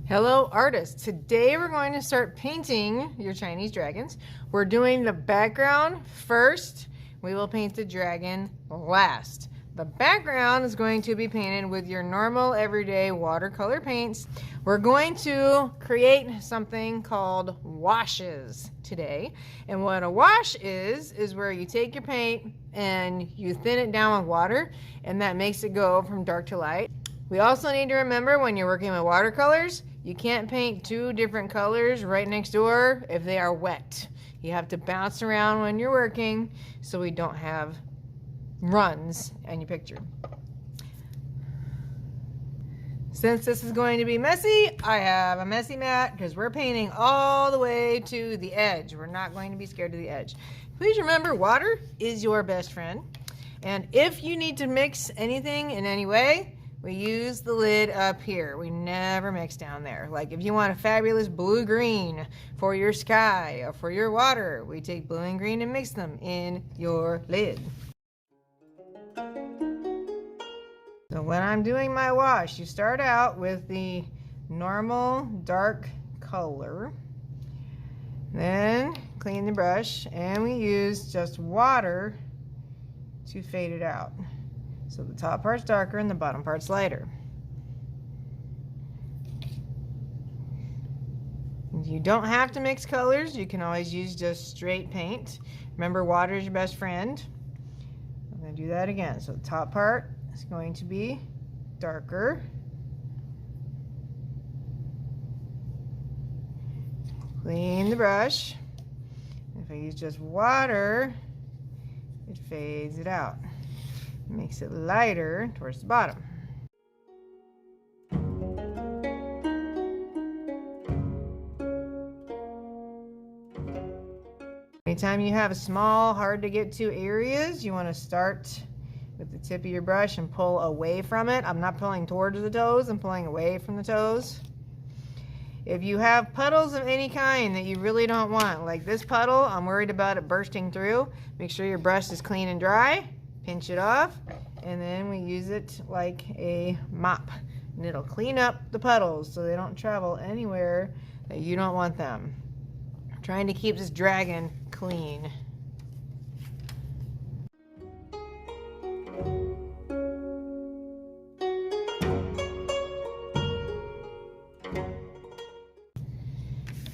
Hello artists, today we're going to start painting your Chinese dragons. We're doing the background first, we will paint the dragon last. The background is going to be painted with your normal everyday watercolor paints. We're going to create something called washes today. And what a wash is where you take your paint and you thin it down with water, and that makes it go from dark to light. We also need to remember when you're working with watercolors, you can't paint two different colors right next door if they are wet. You have to bounce around when you're working so we don't have runs in your picture. Since this is going to be messy, I have a messy mat because we're painting all the way to the edge. We're not going to be scared of the edge. Please remember, water is your best friend. And if you need to mix anything in any way, we use the lid up here. We never mix down there. Like if you want a fabulous blue-green for your sky or for your water, we take blue and green and mix them in your lid. So when I'm doing my wash, you start out with the normal dark color. Then clean the brush, and we use just water to fade it out. So the top part's darker and the bottom part's lighter. You don't have to mix colors. You can always use just straight paint. Remember, water is your best friend. I'm going to do that again. So the top part is going to be darker. Clean the brush. If I use just water, it fades it out. Makes it lighter towards the bottom. Anytime you have small, hard to get to areas, you want to start with the tip of your brush and pull away from it. I'm not pulling towards the toes, I'm pulling away from the toes. If you have puddles of any kind that you really don't want, like this puddle, I'm worried about it bursting through, make sure your brush is clean and dry. Pinch it off, and then we use it like a mop, and it'll clean up the puddles so they don't travel anywhere that you don't want them. I'm trying to keep this dragon clean.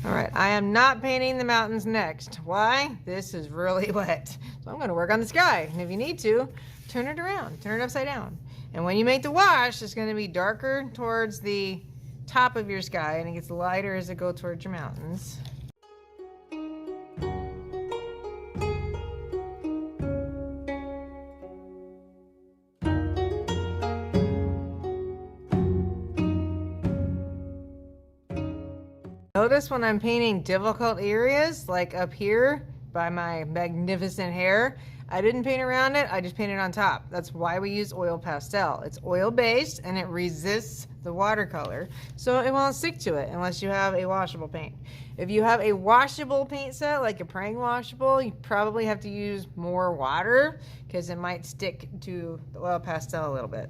Alright, I am not painting the mountains next. Why? This is really wet. So I'm going to work on the sky. And if you need to, turn it around. Turn it upside down. And when you make the wash, it's going to be darker towards the top of your sky, and it gets lighter as it goes towards your mountains. Notice when I'm painting difficult areas, like up here by my magnificent hair, I didn't paint around it, I just painted on top. That's why we use oil pastel. It's oil-based and it resists the watercolor, so it won't stick to it unless you have a washable paint. If you have a washable paint set, like a praying washable, you probably have to use more water because it might stick to the oil pastel a little bit.